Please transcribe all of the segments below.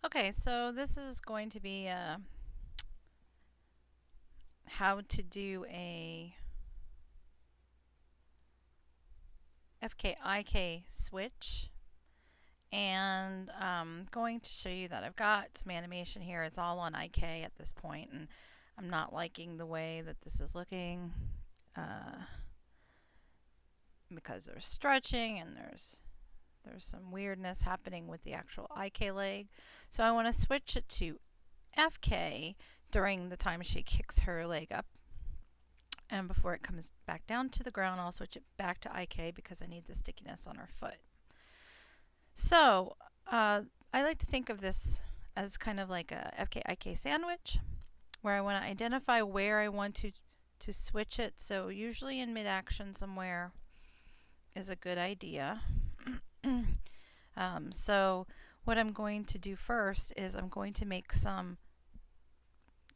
Okay, so this is going to be how to do a FK-IK switch, and I'm going to show you that I've got some animation here. It's all on IK at this point, and I'm not liking the way that this is looking because there's stretching and there's some weirdness happening with the actual IK leg. So I want to switch it to FK during the time she kicks her leg up. And before it comes back down to the ground, I'll switch it back to IK because I need the stickiness on her foot. So I like to think of this as kind of like a FK-IK sandwich, where I want to identify where I want to switch it. So usually in mid-action somewhere is a good idea. So what I'm going to do first is I'm going to make some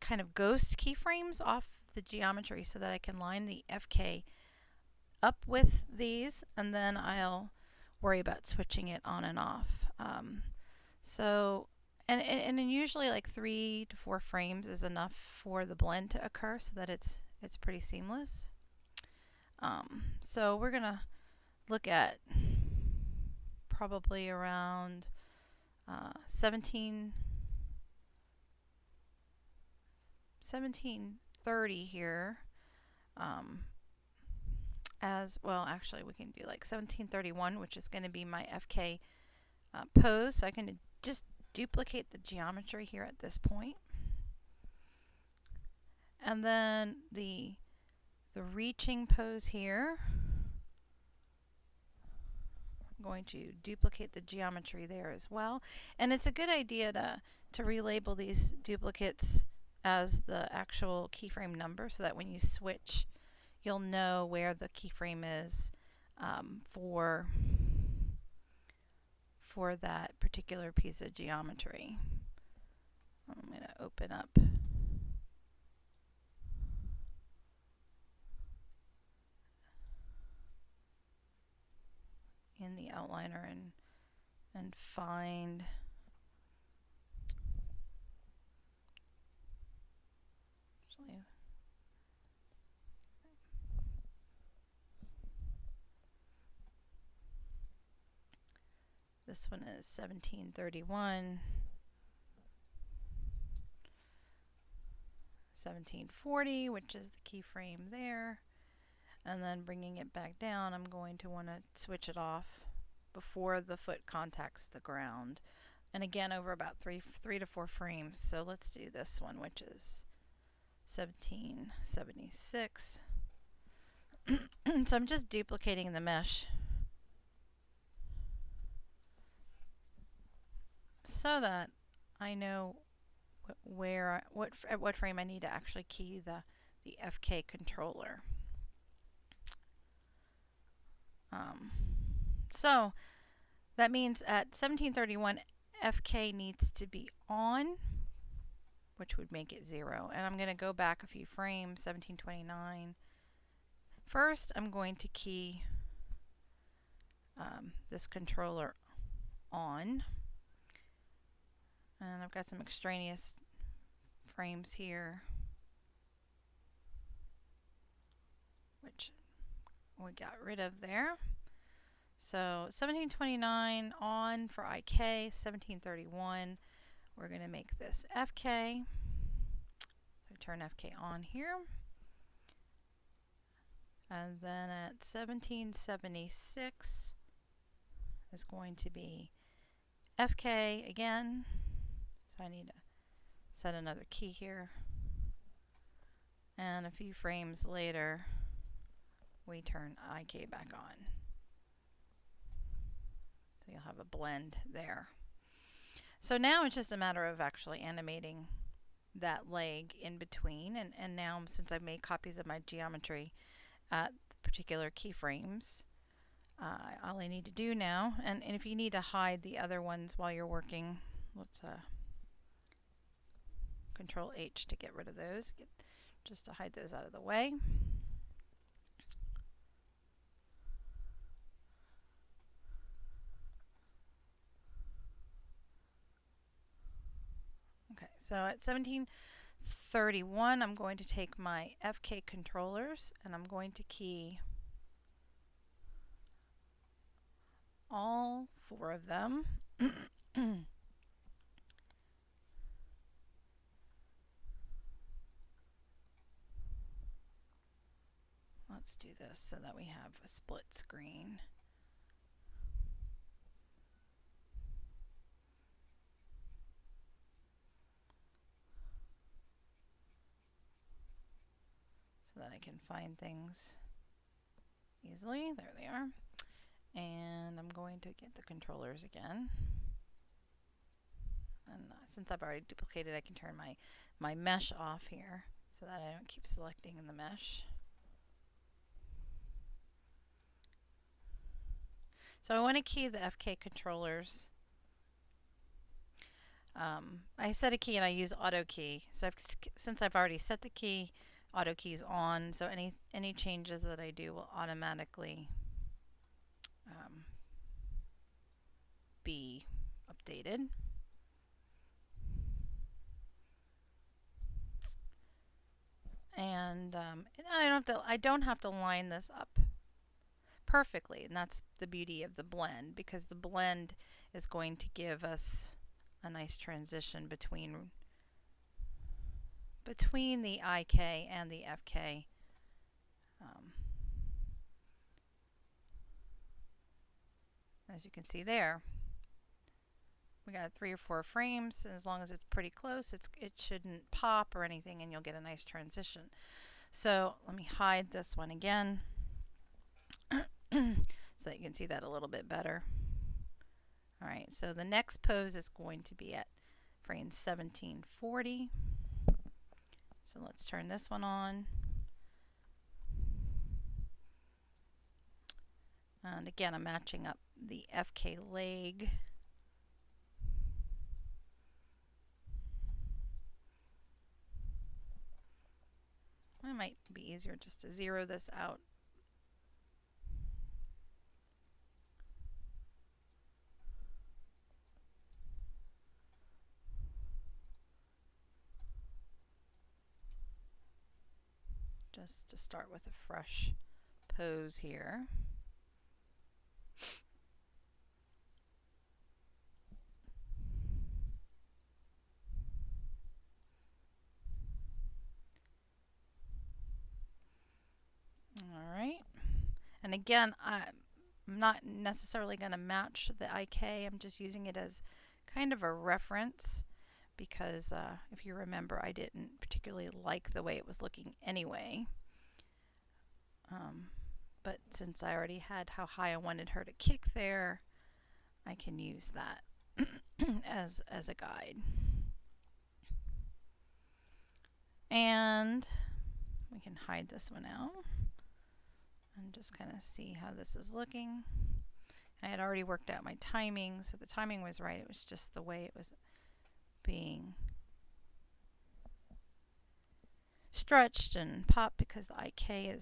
kind of ghost keyframes off the geometry so that I can line the FK up with these, and then I'll worry about switching it on and off. And usually like 3 to 4 frames is enough for the blend to occur so that it's pretty seamless. So we're gonna look at probably around 1730 here. As well, actually, we can do like 1731, which is going to be my FK pose. So I can just duplicate the geometry here at this point. And then the reaching pose here, I'm going to duplicate the geometry there as well. And it's a good idea to relabel these duplicates as the actual keyframe number so that when you switch, you'll know where the keyframe is for that particular piece of geometry. I'm going to open up in the outliner and find actually this one is 1731, 1740, which is the keyframe there. And then bringing it back down, I'm going to want to switch it off before the foot contacts the ground. And again, over about 3 to 4 frames. So let's do this one, which is 1776. So I'm just duplicating the mesh so that I know at what frame I need to actually key the FK controller. So that means at 1731, FK needs to be on, which would make it 0. And I'm going to go back a few frames, 1729. First, I'm going to key this controller on. And I've got some extraneous frames here, which we got rid of there. So 1729 on for IK, 1731, we're going to make this FK. So turn FK on here. And then at 1776 is going to be FK again. So I need to set another key here. And a few frames later, we turn IK back on. So you'll have a blend there. So now it's just a matter of actually animating that leg in between. And now, since I've made copies of my geometry at particular keyframes, all I need to do now, and if you need to hide the other ones while you're working, let's Control H to get rid of those, just to hide those out of the way. so at 1731, I'm going to take my FK controllers and I'm going to key all 4 of them. Let's do this so that we have a split screen. So that I can find things easily. There they are. And I'm going to get the controllers again. And since I've already duplicated, I can turn my mesh off here so that I don't keep selecting in the mesh. So I want to key the FK controllers. I set a key and I use auto key. So since I've already set the key, auto key is on. So any changes that I do will automatically be updated. And I don't have to line this up perfectly, and that's the beauty of the blend, because the blend is going to give us a nice transition between the IK and the FK. As you can see there, we got 3 or 4 frames, and as long as it's pretty close, it shouldn't pop or anything, and you'll get a nice transition. So let me hide this one again so that you can see that a little bit better. Alright, so the next pose is going to be at frame 1740. So let's turn this one on. And again, I'm matching up the FK leg. It might be easier just to zero this out. Just to start with a fresh pose here. Alright, and again, I'm not necessarily going to match the IK, I'm just using it as kind of a reference, because if you remember, I didn't particularly like the way it was looking anyway. But since I already had how high I wanted her to kick there, I can use that as a guide. And we can hide this one out and just kind of see how this is looking. I had already worked out my timing, so the timing was right. It was just the way it was being stretched and popped, because the IK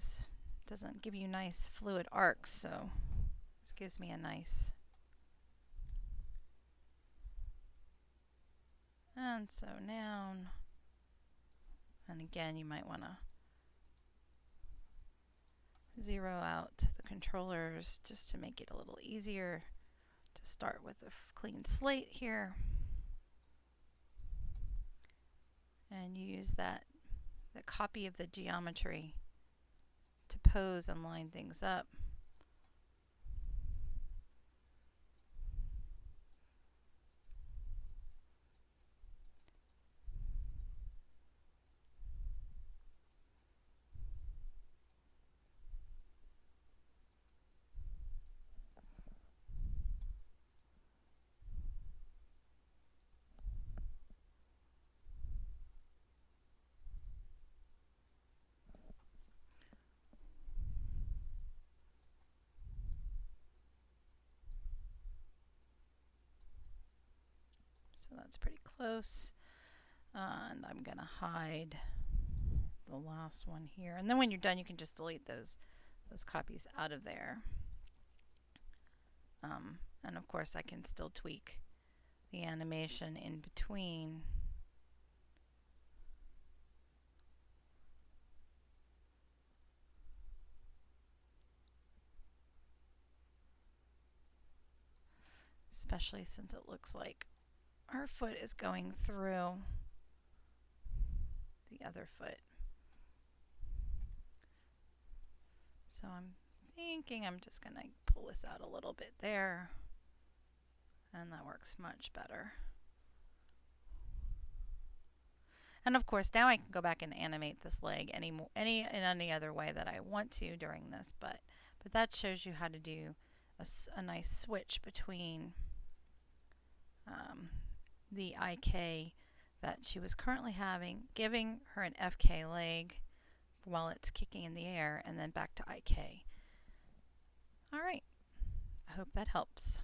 doesn't give you nice fluid arcs, so this gives me a nice. And so now, and again, you might want to zero out the controllers just to make it a little easier to start with a clean slate here. And use the copy of the geometry to pose and line things up. So that's pretty close. And I'm going to hide the last one here. And then when you're done, you can just delete those copies out of there. And of course, I can still tweak the animation in between especially since it looks like her foot is going through the other foot. So I'm thinking I'm just going to pull this out a little bit there, and that works much better. And of course, now I can go back and animate this leg in any other way that I want to during this, but that shows you how to do a nice switch between the IK that she was currently having, giving her an FK leg while it's kicking in the air, and then back to IK. All right, I hope that helps.